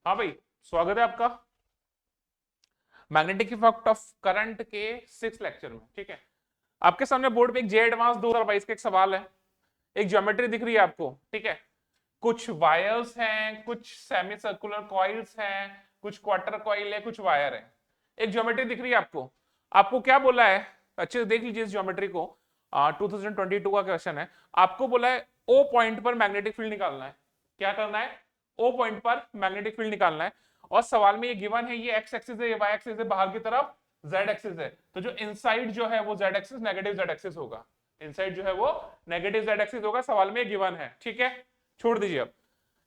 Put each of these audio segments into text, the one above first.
हाँ भाई, स्वागत है आपका मैग्नेटिक इफेक्ट ऑफ करंट के 6th लेक्चर में। ठीक है, आपके सामने बोर्ड पे एक जे एडवांस 2022 का एक सवाल है। एक ज्योमेट्री दिख रही है आपको, ठीक है। कुछ वायर्स हैं, कुछ सेमी सर्कुलर कॉइल्स हैं, कुछ क्वार्टर कॉइल है, कुछ वायर है। एक ज्योमेट्री दिख रही है आपको। आपको क्या बोला है, अच्छे से देख लीजिए इस ज्योमेट्री को। 2022 का क्वेश्चन है। आपको बोला है ओ पॉइंट पर मैग्नेटिक फील्ड निकालना है। क्या करना है? ओ पॉइंट पर मैग्नेटिक फील्ड निकालना है। और सवाल में ये गिवन है, ये एक्स एक्सिस है, ये वाई एक्सिस है, बाहर की तरफ जेड एक्सिस है। तो जो इनसाइड जो है वो Z axis, negative Z axis होगा। इनसाइड जो है वो नेगेटिव जेड एक्सिस होगा, सवाल में गिवन है। ठीक है, छोड़ दीजिए। अब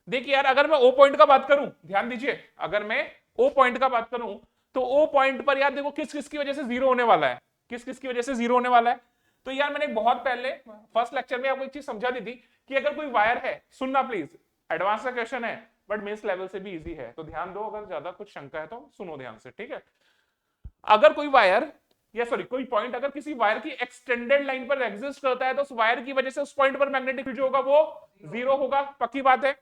देखिए यार, अगर मैं ओ पॉइंट का बात करूं, ध्यान दीजिए, अगर मैं ओ पॉइंट का बात करूं तो ओ पॉइंट पर यार देखो किस किस की वजह से जीरो होने वाला है, किस किस की वजह से जीरो होने वाला है। तो यार मैंने बहुत पहले फर्स्ट लेक्चर में आपको एक चीज समझा दी थी कि अगर कोई वायर है, सुनना प्लीज, एडवांस का क्वेश्चन है बट मेंस लेवल से भी इजी है, तो ध्यान दो, अगर ज्यादा कुछ शंका है तो सुनो ध्यान से। ठीक है, अगर कोई वायर या सॉरी कोई पॉइंट अगर किसी वायर की एक्सटेंडेड लाइन पर एग्जिस्ट करता है तो उस वायर की वजह से उस पॉइंट पर मैग्नेटिक फील्ड जो होगा वो जीरो होगा, पक्की बात है।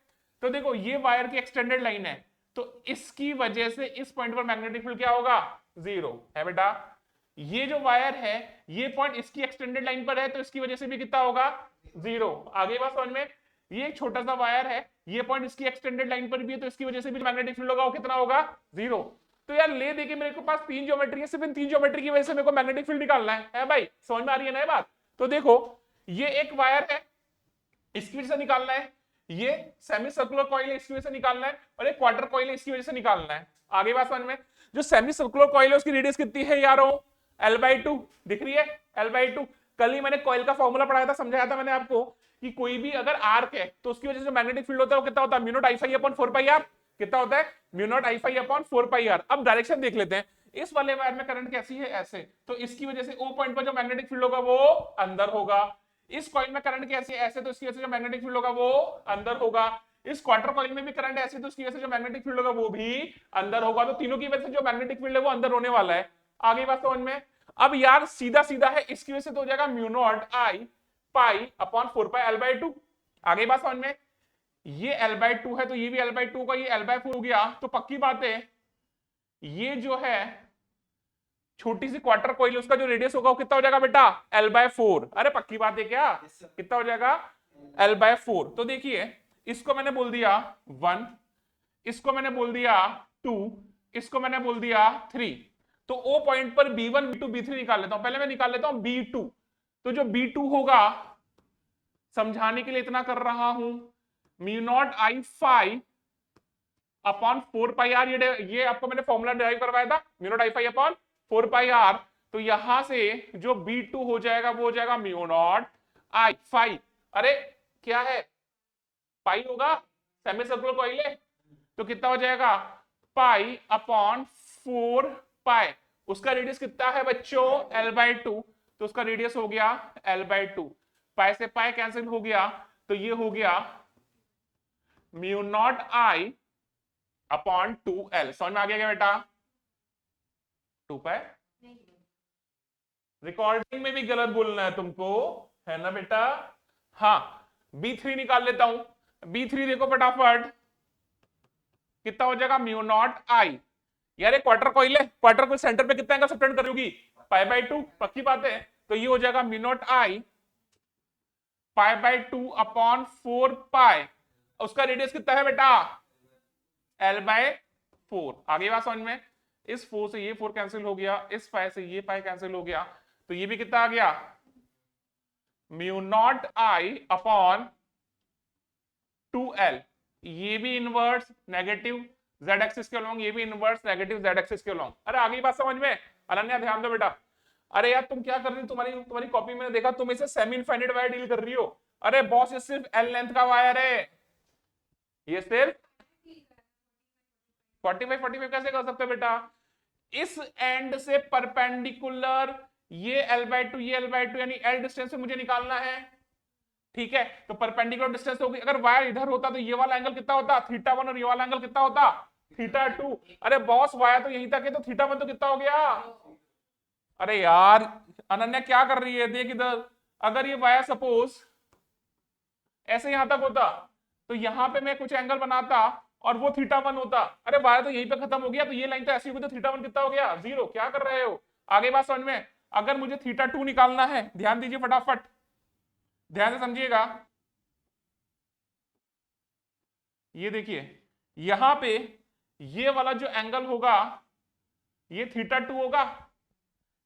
तो देखो ये वायर की एक्सटेंडेड लाइन है, तो इसकी वजह से इस पॉइंट पर मैग्नेटिक फील्ड क्या होगा? जीरो है बेटा। ये जो वायर है, ये पॉइंट इसकी एक्सटेंडेड लाइन पर है, तो इसकी वजह से भी कितना होगा? जीरो। आगे बात समझ में? ये एक छोटा सा वायर है, ये पॉइंट इसकी एक्सटेंडेड लाइन पर भी है, तो इसकी वजह से भी मैग्नेटिक फील्ड होगा, वो कितना होगा? जीरो। तो यार ले दे के मेरे को पास तीन ज्योमेट्री है, सिर्फ इन तीन ज्योमेट्री की वजह से मेरे को मैग्नेटिक फील्ड निकालना है भाई, समझ में आ रही है ना ये बात? तो देखो, ये एक वायर है, इसकी वजह से निकालना है। ये सेमी सर्कुलर कॉइल है, इसकी वजह से निकालना है। और एक क्वार्टर कॉइल है, इसकी वजह से निकालना है। आगे बात समझ में? जो सेमी सर्कुलर कॉइल है उसकी रेडियस कितनी है यारो? L/2 दिख रही है, L/2। कल ही मैंने कॉइल का फॉर्मूला पढ़ाया था, समझाया था मैंने आपको कि कोई भी अगर आर्क है तो उसकी वजह से जो मैग्नेटिक फील्ड होता है वो कितना होता है? Mu not I phi upon 4 pi r. कितना होता है? Mu not I phi upon 4 pi r. अब डायरेक्शन देख लेते हैं, इस वाले वायर में करंट कैसी है? ऐसे। तो इसकी वजह से ओ पॉइंट पर जो मैग्नेटिक फील्ड होगा वो अंदर होगा। इस कॉइल में करंट कैसे? ऐसे। तो इसकी वजह से जो मैग्नेटिक फील्ड होगा वो अंदर होगा। इस क्वार्टर कॉइल में भी करंट ऐसे, तो उसकी वजह से जो मैग्नेटिक फील्ड होगा वो भी अंदर होगा। तो तीनों की वजह से जो मैग्नेटिक फील्ड है वो अंदर होने वाला है। आगे बात समझ में? अब यार सीधा सीधा है, इसकी वजह से तो हो जाएगा mu not I pi upon 4 pi L/2। आगे बात समझ में? ये L/2 है तो ये भी L/2 का, ये L/4 हो गया। तो पक्की बात है ये जो है छोटी सी क्वार्टर कॉइल, उसका जो रेडियस होगा वो कितना हो जाएगा बेटा? L/4। अरे पक्की बात है क्या? कितना हो जाएगा? L/4। तो देखिए, इसको मैंने बोल दिया 1, इसको मैंने बोल दिया 2, इसको मैंने बोल दिया 3। तो ओ पॉइंट पर B1 B2 B3 निकाल लेता हूं। पहले मैं निकाल लेता हूं B2। तो जो B2 होगा, समझाने के लिए इतना कर रहा हूं, mu not I phi upon 4 pi r. ये आपको मैंने फॉर्मूला डिराइव करवाया था, mu not I phi upon 4 pi r. तो यहां से जो B2 हो जाएगा वो हो जाएगा म्यू नॉट आई फाई। अरे क्या है? पाई होगा, सेमी सर्कुलर कॉइल है, तो कितना हो जाएगा? पाई अपॉन 4 पाई। उसका रेडियस कितना है बच्चों? L/2। तो उसका रेडियस हो गया L/2। पाई से पाई कैंसिल हो गया, तो ये हो गया mu naught I upon 2L। समझ में आ गया क्या बेटा? 2 पाई। रिकॉर्डिंग में भी गलत बोलना है तुमको, है ना बेटा? हाँ, B3 निकाल लेता हूं। B3 देखो फटाफट, कितना हो जाएगा? Mu not I. यार ये क्वार्टर कॉइल है, क्वार्टर कॉइल सेंटर पे कितना एंगल सबटेंड करोगी? पाई/2, पक्की बात है। तो ये हो जाएगा म्यू नॉट आई पाई/2 अपॉन 4 पाई। उसका रेडियस कितना है बेटा? L/4। आगे बात समझ में? इस 4 से ये 4 कैंसिल हो गया, इस पाई से ये पाई कैंसिल हो गया, तो ये भी कितना आ गया? Mu naught I upon 2L। ये भी इनवर्स नेगेटिव z एक्सिस के अलोंग, ये भी इनवर्स नेगेटिव z एक्सिस के अलोंग। अरे आगे बात समझ में? अनन्या ध्यान दो बेटा। अरे यार तुम क्या कर रही हो? तुम्हारी तुम्हारी कॉपी में देखा, तुम इसे सेमी इनफाइनाइट वायर डील कर रही हो। अरे बॉस, ये सिर्फ L लेंथ का वायर है, ये सिर्फ 45 कैसे कर सकते हो बेटा? इस एंड से परपेंडिकुलर ये L/2, ये L/2, यानी L डिस्टेंस से मुझे निकालना है। ठीक है, तो परपेंडिकुलर डिस्टेंस होगी। अगर वायर इधर होता तो ये वाला एंगल कितना होता? θ1। और ये वाला एंगल कितना होता? θ2। अरे बॉस, वायर तो यहीं तक है, तो θ1 तो कितना हो गया? अरे यार अनन्या क्या कर रही है? देख इधर, अगर ये वायर सपोज ऐसे यहां तक होता तो यहां पे मैं कुछ एंगल बनाता और वो θ1 होता, अरे वायर तो यहीं पे खत्म हो गया, तो ये लाइन तो ऐसी होगी, तो θ1 कितना हो गया 0। क्या कर रहे हो, आगे बात समझ में। अगर मुझे θ2 निकालना है, ध्यान दीजिए फटाफट, ध्यान से समझिएगा, ये देखिए यहां पे ये वाला जो एंगल होगा ये θ2 होगा,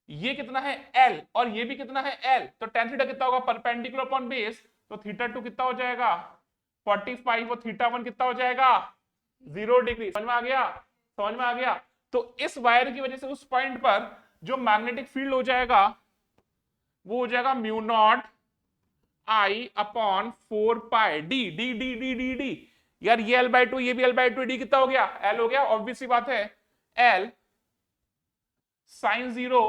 ये कितना है L और ये भी कितना है L, तो tan थीटा कितना होगा परपेंडिकुलर अपॉन बेस, तो θ2 कितना हो जाएगा 45 और θ1 कितना हो जाएगा 0 डिग्री। समझ में आ गया, समझ में आ गया। तो इस वायर की वजह से उस पॉइंट पर जो मैग्नेटिक फील्ड हो जाएगा वो हो जाएगा mu not I upon 4 pi D D D D D D. यार ये L/2 ये भी L/2, डी कितना हो गया L हो गया, ऑब्वियस सी बात है L साइन 0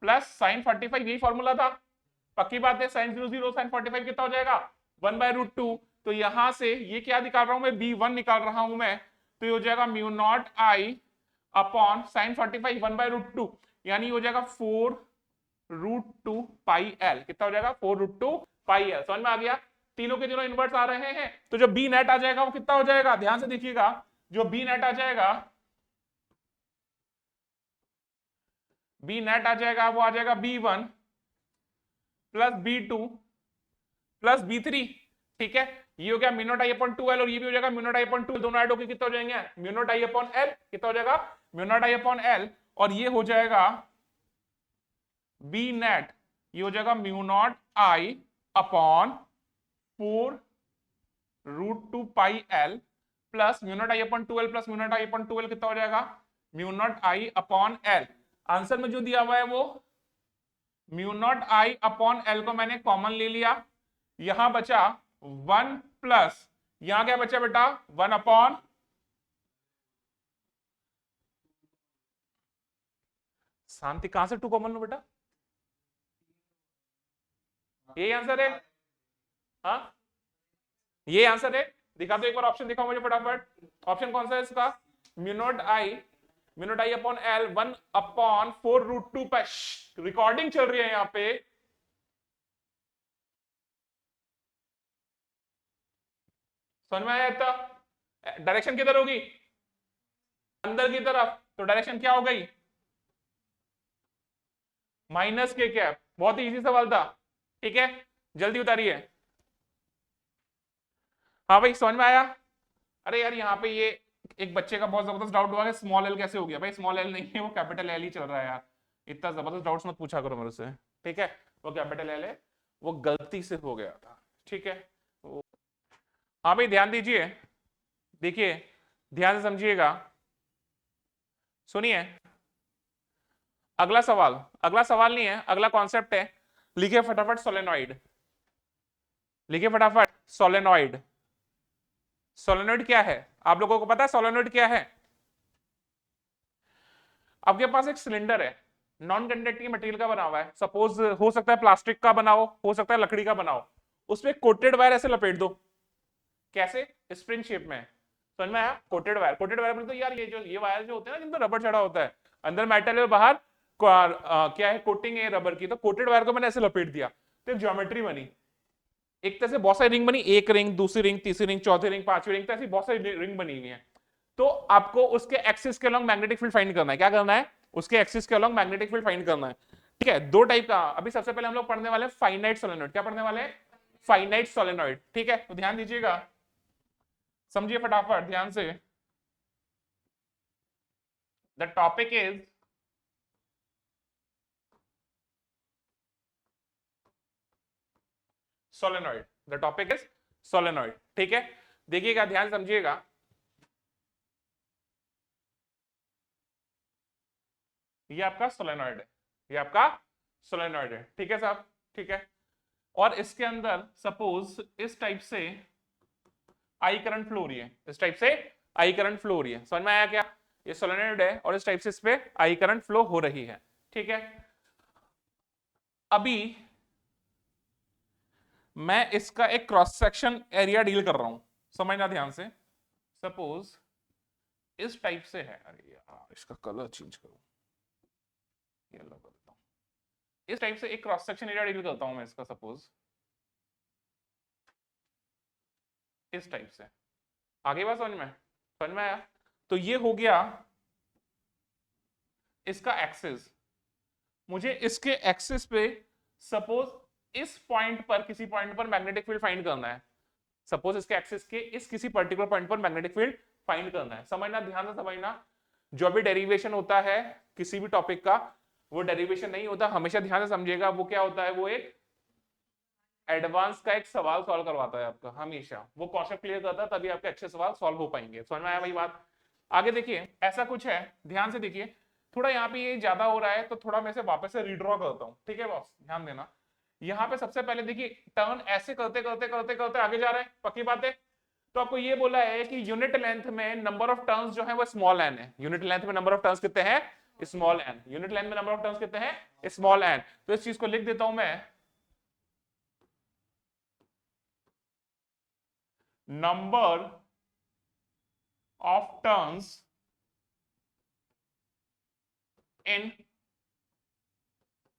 प्लस साइन 45, यही फॉर्मूला था, पक्की बात है। साइन 0 0 साइन 45 कितना हो जाएगा 1/√2। तो यहां से ये क्या निकाल रहा हूं मैं, B1 निकाल रहा हूं मैं, तो ये हो जाएगा mu not I upon sine 45 1/√2, यानी हो जाएगा 4√2 पाई एल, कितना हो जाएगा 4√2 पाई एल। समझ में आ गया, तीनों के तीनों इनवर्स आ रहे हैं, तो जो बी नेट आ जाएगा वो कितना हो जाएगा, ध्यान से देखिएगा, जो बी नेट आ जाएगा, बी नेट आ जाएगा वो आ जाएगा B1 plus B2 plus B3, ठीक है। ये हो गया mu naught I upon 2L और ये भी हो जाएगा म्यू नॉट आई अपॉन 2, दोनों ऐड होकर कितना हो जाएंगे mu naught I upon L, कितना हो जाएगा mu not I upon L, और ये हो जाएगा B नेट, ये हो जाएगा mu not I upon 4√2 pi L plus mu not I upon 2L plus mu not I upon 2L, कितना हो जाएगा mu not I upon L। Answer में जो दिया हुआ है वो mu not I upon L को मैंने कॉमन ले लिया, यहां बचा 1 प्लस, यहां क्या बचा बेटा 1 अपॉन, शांति कहां से 2 कॉमन लो बेटा, ये आंसर है, हाँ ये आंसर है। दिखा दो एक बार ऑप्शन, दिखाओ मुझे फटाफट, ऑप्शन कौन सा है इसका, mu naught I upon L 1 upon 4√2 पर, रिकॉर्डिंग चल रही है यहां पे, समझ में आया था। डायरेक्शन किधर होगी, अंदर की तरफ, तो डायरेक्शन क्या हो गई माइनस के कैप, बहुत ही इजी सवाल था, ठीक है, जल्दी उतारिए। हाँ भाई समझ में आया। अरे यार यहाँ पे ये एक बच्चे का बहुत जबरदस्त डाउट हुआ है, स्मॉल एल कैसे हो गया, भाई स्मॉल एल नहीं है वो कैपिटल एल ही चल रहा है यार, इतना जबरदस्त डाउट्स मत पूछा करो मेरे से, ठीक है, वो कैपिटल एल है, वो गलती से हो गया था, ठीक है। हाँ भाई ध्यान दीजिए, देखिए ध्यान से समझिएगा, सुनिए अगला सवाल, अगला सवाल नहीं है, अगला कॉन्सेप्ट है, लिखिए फटाफट सोलेनॉइड, लिखिए फटाफट सोलेनॉइड। सोलेनॉइड क्या है, आप लोगों को पता है सोलेनॉइड क्या है। आपके पास एक सिलेंडर है, नॉन कंडक्टिंग मटेरियल का बना हुआ है, सपोज हो सकता है प्लास्टिक का बनाओ, हो सकता है लकड़ी का बनाओ, उसमें कोटेड वायर ऐसे लपेट दो, कैसे स्प्रिंग शेप में, समझ में आया, कोटेड वायर, कोटेड वायर मतलब यार ये जो ये वायर जो होते हैं ना जिन पर रबर चढ़ा होता है, अंदर मेटल है बाहर क्या है कोटिंग है रबर की, तो कोटेड वायर को मैंने ऐसे लपेट दिया, तो एक ज्योमेट्री बनी, एक तरह से बहुत सारी रिंग बनी, एक रिंग दूसरी रिंग तीसरी रिंग चौथी रिंग पांचवी रिंग, तो ऐसी बहुत सारी रिंग बनी हुई है। तो आपको उसके एक्सिस के अलॉन्ग मैग्नेटिक फील्ड फाइंड करना है, क्या करना है उसके एक्सिस के अलॉन्ग मैग्नेटिक फील्ड फाइंड करना है, ठीक है। दो टाइप का, अभी सबसे पहले हम लोग पढ़ने वाले फाइनाइट सोलेनॉइड, क्या पढ़ने वाले हैं फाइनाइट सोलेनॉइड, ठीक है। तो ध्यान दीजिएगा, समझिए फटाफट ध्यान से, the topic is solenoid, the topic is solenoid, ठीक है। देखिएगा ध्यान समझिएगा, ये आपका सोलेनॉइड है, ये आपका सोलेनॉइड है, ठीक है साहब, ठीक है। और इसके अंदर सपोज इस टाइप से आई करंट फ्लो हो रही है, इस टाइप से आई करंट फ्लो हो रही है, समझ में आया क्या, ये सोलेनॉइड है और इस टाइप से इस पे आई करंट फ्लो हो रही है, ठीक है। अभी मैं इसका एक क्रॉस सेक्शन एरिया डील कर रहा हूं, समझना ध्यान से, सपोज इस टाइप से है, अरे यार इसका कलर चेंज करूं, येलो करता हूं, इस टाइप से एक क्रॉस सेक्शन एरिया डील करता हूं मैं इसका, सपोज इस टाइप से, आगे बात समझ में आया? तो ये हो गया इसका एक्सिस। मुझे इसके एक्सिस पे सपोज इस पॉइंट पर, किसी पॉइंट पर मैग्नेटिक फील्ड फाइंड करना है। सपोज इसके एक्सिस के इस किसी पर्टिकुलर पॉइंट पर मैग्नेटिक फील्ड फाइंड करना है। समझना, ध्यान से समझना। जो भी डेरिवेशन होता है किसी भी टॉपिक का, वो डेरिवेशन नहीं होता, हमेशा ध्यान से समझिएगा। वो क्या होता है, वो एक एडवांस का एक सवाल सॉल्व करवाता है आपका। हमेशा वो कॉन्सेप्ट क्लियर करता है, तभी आपके अच्छे सवाल सॉल्व हो पाएंगे। समझ में आया भाई बात? आगे देखिए, ऐसा कुछ है, ध्यान से देखिए। थोड़ा यहाँ पे ये ज्यादा हो रहा है, तो थोड़ा मैं इसे वापस से रीड्रॉ करता हूँ, ठीक है बॉस? ध्यान देना। यहाँ पे सबसे पहले देखिए, टर्न ऐसे करते करते करते करते आगे जा रहे हैं, पक्की बात है। तो आपको ये बोला है कि यूनिट लेंथ में नंबर ऑफ टर्न्स जो है वो स्मॉल एन है। यूनिट लेंथ में नंबर ऑफ टर्न्स कितने हैं? Small n. यूनिट लेंथ में नंबर ऑफ टर्न्स कितने हैं? Small n. तो इस चीज को लिख देता हूं मैं, number of turns in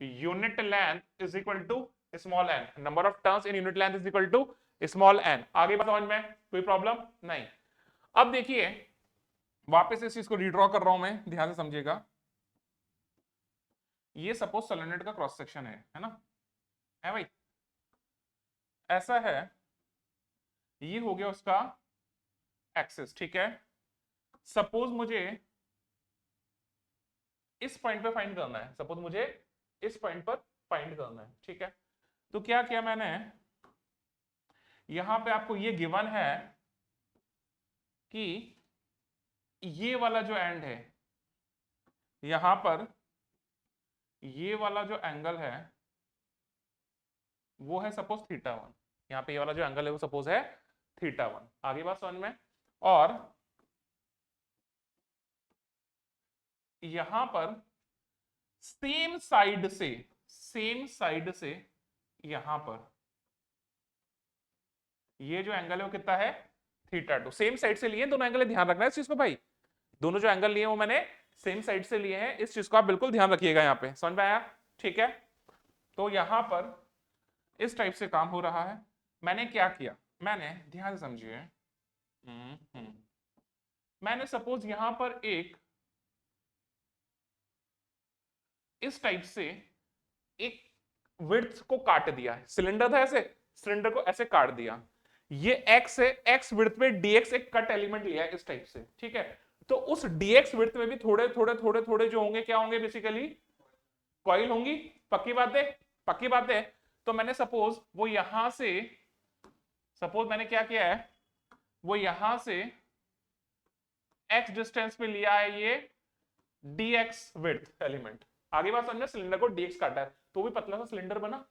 unit length is equal to small n. Number of turns in unit length is equal to small n. आगे बात समझ में? कोई प्रॉब्लम नहीं? अब देखिए, वापस इस चीज को रीड्रॉ कर रहा हूं मैं, ध्यान से समझिएगा। ये सपोज सोलेनोइड का क्रॉस सेक्शन है ना? है भाई? ऐसा है, ये हो गया उसका एक्सिस, ठीक है? सपोज मुझे इस पॉइंट पे फाइंड करना है, सपोज मुझे इस पॉइंट पर फाइंड करना है, ठीक है? तो क्या किया मैंने, यहां पे आपको ये गिवन है कि ये वाला जो एंड है, यहां पर ये वाला जो एंगल है वो है सपोज θ1। यहां पे ये वाला जो एंगल है वो सपोज है θ1। आगे बात समझ में? और यहां पर सेम साइड से यहां पर ये जो एंगल है वो कितना है? θ2। सेम साइड से लिए दोनों एंगल, ध्यान रखना है इस चीज को भाई। दोनों जो एंगल लिए वो मैंने सेम साइड से लिए हैं, इस चीज को आप बिल्कुल ध्यान रखिएगा। यहाँ पे समझ में आया? ठीक है। तो यहां पर इस टाइप से काम हो रहा है। मैंने क्या किया, मैंने, ध्यान से समझिए, मैंने सपोज यहां पर एक इस टाइप से एक विड्थ को काट दिया है। सिलेंडर था ऐसे, सिलेंडर को ऐसे काट दिया। ये एक्स है, एक्स विड्थ पे डीएक्स एक कट एलिमेंट लिया है इस टाइप से, ठीक है? तो उस डीएक्स विड्थ में भी थोड़े थोड़े थोड़े थोड़े जो होंगे, क्या होंगे? बेसिकली कॉइल होंगी। पक्की बात है? पक्की बात है। तो मैंने सपोज वो यहां से, सपोज मैंने क्या किया है, वो यहां से एक्स डिस्टेंस पे लिया है ये डीएक्स विड्थ एलिमेंट। आगे बात समझना, सिलेंडर को डीएक्स काटा है तो भी पतला सा सिलेंडर बना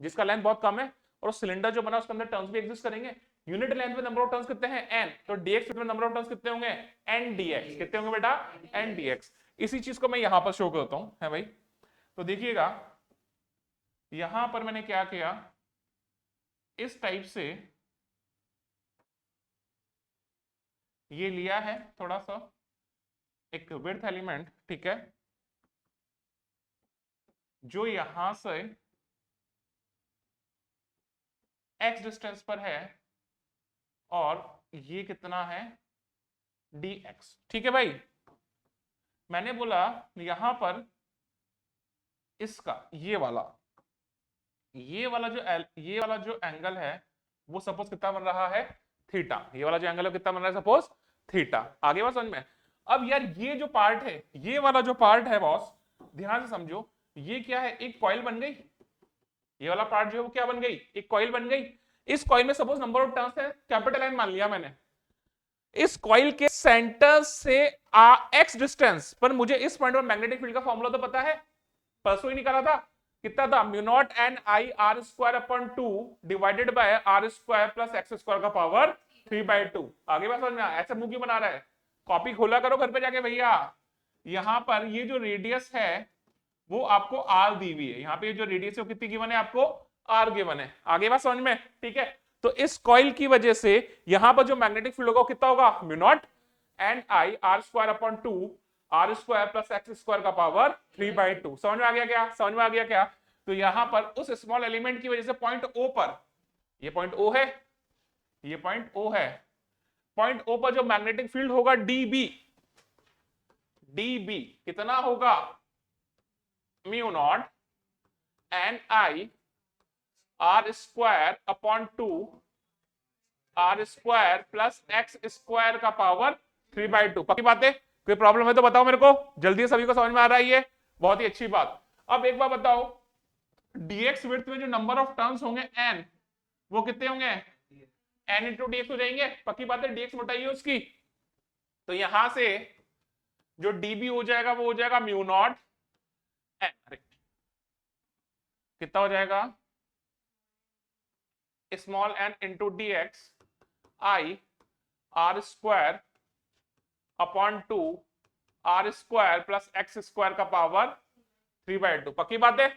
जिसका लेंथ बहुत कम है, और सिलेंडर जो बना उसके अंदर टर्न्स भी एग्जिस्ट करेंगे। यूनिट लेंथ में नंबर ऑफ टर्न्स कितने हैं? n। तो dx में नंबर ऑफ टर्न्स कितने होंगे? n dx। कितने होंगे बेटा? n dx। इसी चीज को मैं यहां पर शो करता हूं, है भाई? तो देखिएगा, यहां पर मैंने क्या किया, इस टाइप से ये लिया है थोड़ा सा एक विड्थ एलिमेंट, ठीक है? जो यहां से x डिस्टेंस पर है, और ये कितना है? dx। ठीक है भाई? मैंने बोला यहां पर इसका ये वाला जो एंगल है वो सपोज कितना बन रहा है? थीटा। ये वाला जो एंगल है कितना बन रहा है? Suppose theta. आगे बात समझ में? अब यार ये जो पार्ट है, ये वाला जो पार्ट है बॉस, ध्यान से समझो, ये क्या है? एक कॉइल बन गई। ये वाला पार्ट जो है वो क्या बन गई? एक कॉइल बन गई। इस कॉइल में सपोज नंबर ऑफ टर्न्स है, कैपिटल एन मान लिया मैंने। इस कॉइल के सेंटर से एक्स डिस्टेंस पर मुझे इस पॉइंट पर मैग्नेटिक फील्ड का फॉर्मूला तो पता है, परसों ही निकाला था। कितना था? Mu not an I r square upon 2 divided by r square plus x square का पावर 3/2। आगे बात समझ में? ऐसा मुंह क्यों बना रहा है? कॉपी खोला करो घर पे जाके भैया। यहां पर ये जो रेडियस है वो आपको आर दी हुई है। यहाँ पे जो रेडियस है वो कितनी गिवन है? आपको आर गिवन है। आगे बात समझ में? ठीक है। तो इस कॉइल की वजह से यहां पर जो मैग्नेटिक फील्ड होगा वो कितना होगा? Mu not an I r square upon 2 r square plus x square का पावर 3/2। समझ में आ गया क्या? समझ में आ गया क्या? तो यहां पर उस स्मॉल एलिमेंट की वजह से पॉइंट ओ पर, ये पॉइंट ओ है, ये पॉइंट ओ है, पॉइंट ओ पर जो मैग्नेटिक फील्ड होगा डीबी, डीबी कितना होगा, mu not an I r square upon 2 r square plus x square का पावर 3/2। पक्की बात है? कोई प्रॉब्लम है तो बताओ मेरे को, जल्दी सभी को समझ में आ रहा है ये, बहुत ही अच्छी बात। अब एक बार बताओ, dx विड्थ में जो नंबर ऑफ टर्न्स होंगे n, वो कितने होंगे, n इंटू डी एक्स हो जाएंगे। पक्की बात है, dx मोटाई है उसकी, तो यहां से जो db हो जाएगा वो हो जाएगा म्यू नॉट n, कितना हो जाएगा, small n into d x I r square upon 2 r square plus x square का पावर 3/2। पक्की बात है?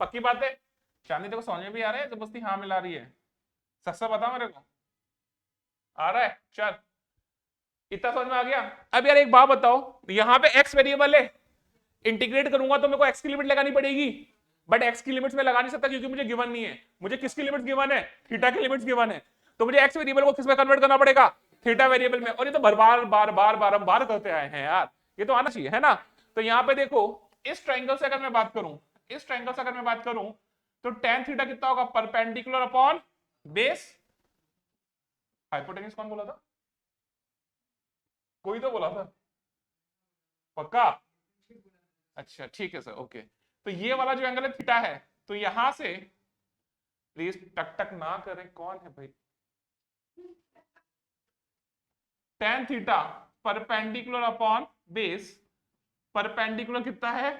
पक्की बात है? चांदी देखो समझ में भी आ रहा है, जबरदस्ती हाँ मिला रही है, सच से बता मेरे को, आ रहा है? चल इतना समझ में आ गया। अब यार एक बात बताओ, यहां पे x वेरिएबल है, इंटीग्रेट करूंगा तो मेरे को x की लिमिट लगानी पड़ेगी, बट x की लिमिट्स में लगा नहीं सकता क्योंकि मुझे गिवन नहीं है। मुझे किसकी लिमिट्स गिवन है, थीटा की लिमिट्स गिवन है, तो मुझे x वेरिएबल को किस में कन्वर्ट करना पड़ेगा, थीटा वेरिएबल में। और ये तो बार बार बार बार बारंबार करते आए हैं यार, ये तो आना चाहिए है ना। तो यहाँ पे देखो, इस ट्रायंगल से अगर मैं बात करूं, इस ट्रायंगल से अगर मैं बात करूं तो tan थीटा कितना होगा, परपेंडिकुलर अपॉन बेस। हाइपोटेन्यूज कौन बोला था, कोई तो बोला था, पक्का? अच्छा ठीक है सर, ओके। तो ये वाला जो एंगल है थीटा है, तो यहां से प्लीज टक टक ना करें, कौन है भाई, tan theta perpendicular upon base, perpendicular कितना है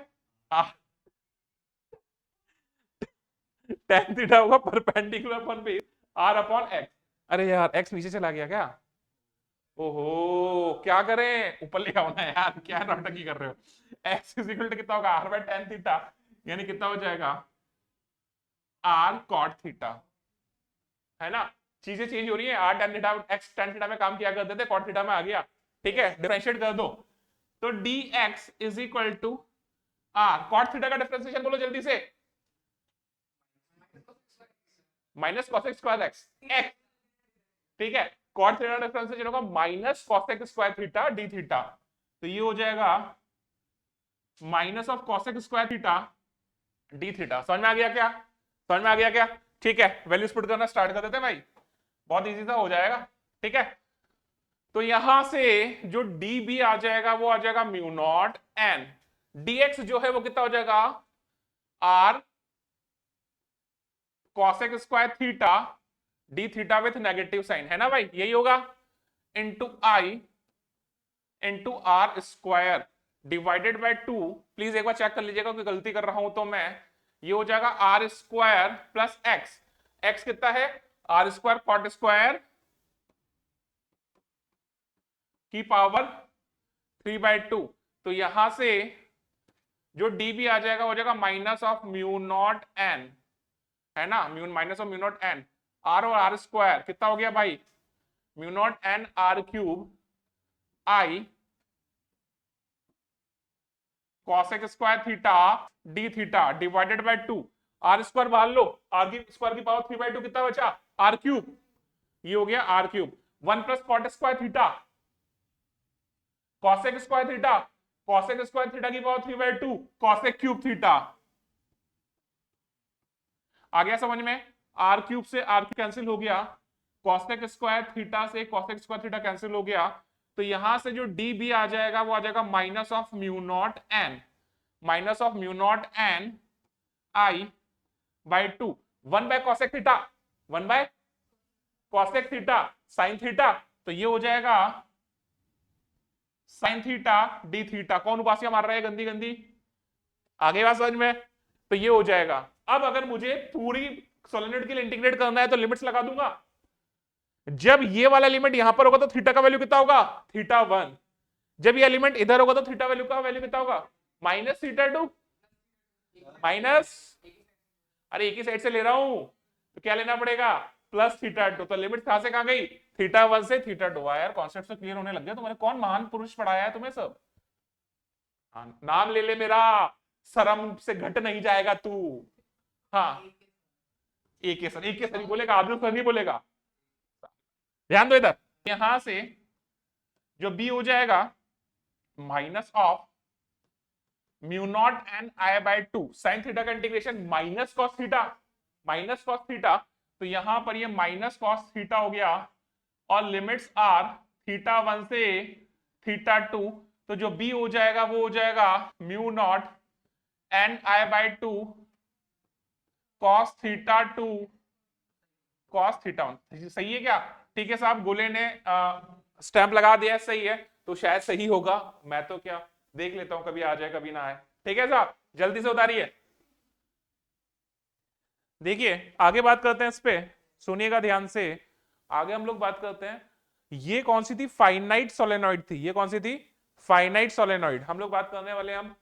tan थीटा होगा perpendicular upon base r upon x। अरे यार x नीचे चला गया क्या, ओहो क्या करें, ऊपर ले आओ ना यार, क्या नौटंकी कर रहे हो। x इज इक्वल टू कितना होगा, r बाय tan थीटा, यानी कितना हो जाएगा, r cot थीटा, है ना। चीजें चेंज हो रही है, r tan theta x tan theta में काम किया करते थे, cot थीटा में आ गया, ठीक है, डिफरेंशिएट कर दो। तो dx is equal to r cot theta का डिफरेंशिएशन बोलो जल्दी से, minus cos x square x, ठीक है, cot थीटा डिफरेंशिएशन होगा minus cos x square theta d theta, तो ये हो जाएगा minus of cos x square theta d theta. समझ में आ गया क्या, समझ में आ गया क्या, ठीक है। वैल्यूज पुट करना स्टार्ट कर देते हैं भाई, बहुत इजी सा हो जाएगा, ठीक है। तो यहां से जो db आ जाएगा वो आ जाएगा म्यू नॉट n, dx जो है वो कितना हो जाएगा, r cos x square theta d theta with negative sign, है ना भाई, यही होगा, into I into r square divided by 2। Please एक बार चेक कर लीजिएगा कोई गलती कर रहा हूं तो मैं, ये हो जाएगा r square plus x, x कितना है, आर स्क्वायर कॉट स्क्वायर की पावर 3/2। तो यहां से जो db आ जाएगा हो जाएगा minus of mu naught n, है ना, mu minus of mu naught n, r और r स्क्वायर कितना हो गया भाई, mu naught n r cube I cos x square theta d theta divided by 2, r square बाहर लो, आर की स्क्वायर की पावर 3/2 कितना बचा, आर क्यूब, ये हो गया r cube, 1 plus cot square theta cos x square theta, cos x square theta की power 3/2 cos x cube theta. आ गया समझ में, आर क्यूब से आर क्यूब कैंसिल हो गया, cos x स्क्वायर थीटा से cos x square theta cancel हो गया, तो यहां से जो db आ जाएगा वो आ जाएगा minus of mu naught n, minus of mu naught n I by 2, 1 by cos x theta, 1 by cos x theta sin theta, तो ये हो जाएगा sin थीटा डी थीटा। कौन उपासियां मार रहा है गंदी गंदी, आगे बात समझ में, तो ये हो जाएगा। अब अगर मुझे पूरी सोलेनोइड के लिए इंटीग्रेट करना है तो लिमिट्स लगा दूंगा, जब ये वाला एलिमेंट यहां पर होगा तो थीटा का वैल्यू कितना होगा, θ1, जब ये एलिमेंट इधर होगा तो थीटा वैल्यू का वैल्यू कितना होगा, माइनस θ2, माइनस, अरे एक ही साइड से ले रहा हूं तो क्या लेना पड़ेगा, प्लस θ2, तो लिमिट कहां से कहां गई, θ1 से θ2। यार कॉन्सेप्ट तो क्लियर होने लग गया तुम्हारे, कौन महान पुरुष पढ़ाया है तुम्हें सब, नाम ले ले मेरा, शर्म से घट नहीं जाएगा तू। हाँ एक के सर ही बोलेगा, आदिल सर नहीं बोलेगा, ध्यान दो इधर, यहां से जो बी हो जाएगा minus of mu not an I by two sine theta का integration minus cos theta, minus cos theta, तो यहां पर ये माइनस कॉस थीटा हो गया और लिमिट्स आर थीटा 1 से थीटा 2, तो जो बी हो जाएगा वो हो जाएगा mu not an I by to cos theta 2 cos theta 1। सही है क्या? ठीक है साहब, गोले ने स्टैंप लगा दिया, सही है, तो शायद सही होगा, मैं तो क्या देख लेता हूं, कभी आ जाए कभी ना आए। ठीक है साहब, जल्दी से उतारिए। देखिए आगे बात करते हैं इस पे, सुनिएगा ध्यान से। आगे हम लोग बात करते हैं, ये कौन सी थी? फाइनाइट सोलेनॉइड थी। ये कौन सी थी? Finite solenoid. हम लोग बात करने वाले हैं हम,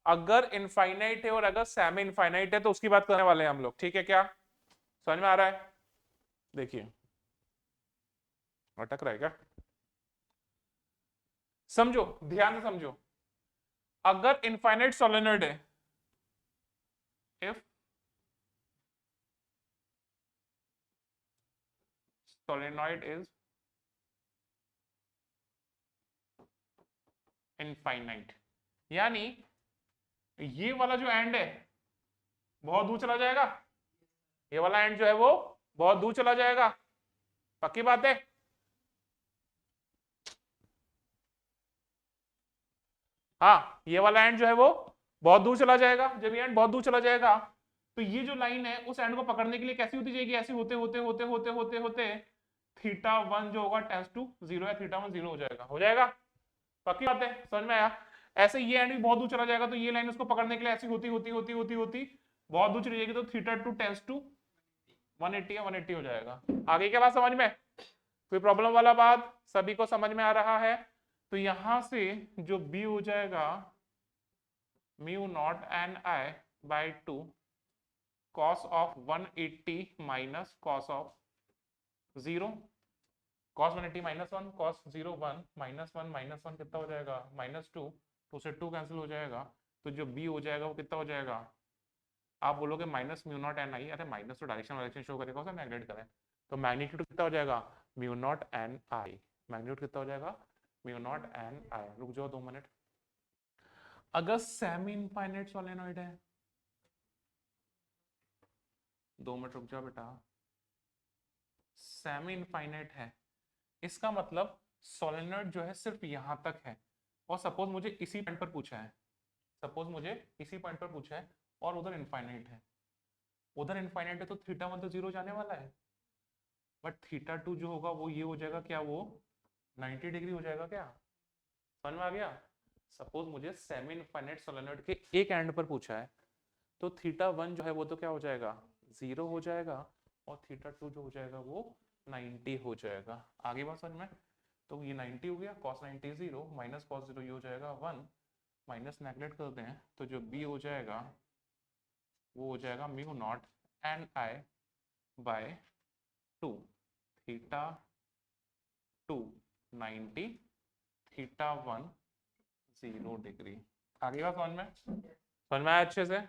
अगर इनफाइनाइट है और अगर सेमी इनफाइनाइट है तो उसकी बात करने वाले हैं हम लोग। ठीक है क्या? समझ में आ रहा है? देखिए अटक रहा है क्या? समझो, ध्यान से समझो। अगर इनफाइनाइट सोलेनॉइड है, इफ सोलेनॉइड इज इनफाइनाइट, यानी ये वाला जो एंड है बहुत दूर चला जाएगा, ये वाला एंड जो है वो बहुत दूर चला जाएगा। पक्की बात है? हाँ, ये वाला एंड जो है वो बहुत दूर चला जाएगा। जब ये एंड बहुत दूर चला जाएगा तो ये जो लाइन है उस एंड को पकड़ने के लिए कैसी होती जाएगी? ऐसी होते होते होते होते होते होते थीटा 1 जो होगा टेंस टू 0 या थीटा 1 0 हो जाएगा। हो जाएगा? पक्की बात है? समझ में आया? ऐसे ये एंड भी बहुत दूर चला जाएगा तो ये लाइन उसको पकड़ने के लिए ऐसी होती होती होती होती होती बहुत दूर चली जाएगी, तो थीटा 2 टेंस टू 180 या 180 हो जाएगा। आगे क्या बात समझ में? कोई प्रॉब्लम वाला बात सभी को समझ में आ रहा है? तो यहां से जो बी हो जाएगा mu not an I by 2 cos of 180 minus cos of 0, cos 180 minus 1 cos 0 1 minus 1 minus 1 कितना हो जाएगा? -2, 2 से 2 कैंसिल हो जाएगा, तो जो बी हो जाएगा वो कितना हो जाएगा? आप बोलोगे माइनस म्यू नॉट एन आई, अरे माइनस तो डायरेक्शन वायरेक्शन शो करेगा, उसे नेगलेक्ट करें, तो मैग्नीट्यूड कितना हो जाएगा? Mu not an I, magnitude कितना हो जाएगा? म्यू नॉट एन आई। रुक जाओ 2 मिनट। अगर सेमी इनफाइनाइट सोलेनॉइड है, 2 मिनट रुक जाओ बेटा, सेमी इनफाइनाइट है, इसका मतलब सोलेनॉइड जो है सिर्फ यहां तक है, और सपोज मुझे इसी पॉइंट पर पूछा है, सपोज मुझे इसी पॉइंट पर पूछा है और उधर इनफाइनाइट है, उधर इनफाइनाइट है तो थीटा 1 तो 0 जाने वाला है, बट थीटा 2 जो होगा वो ये हो जाएगा, क्या वो 90 डिग्री हो जाएगा क्या? समझ में आ गया? सपोज मुझे सेमी इनफाइनाइट सोलेनॉइड के एक एंड पर पूछा है, तो थीटा 1 जो है वो तो क्या हो जाएगा? 0 हो जाएगा, और थीटा 2 जो हो जाएगा वो 90 हो जाएगा। आगे बात समझ में? तो ये 90 हो गया, cos 90 0 माइनस cos 0 ये हो जाएगा 1, माइनस नेगलेक्ट कर दें तो जो b हो जाएगा वो हो जाएगा mu not an I by 2 theta 2 90 theta 1 0 degree. आगे बात समझ में? समझ में आया अच्छे से?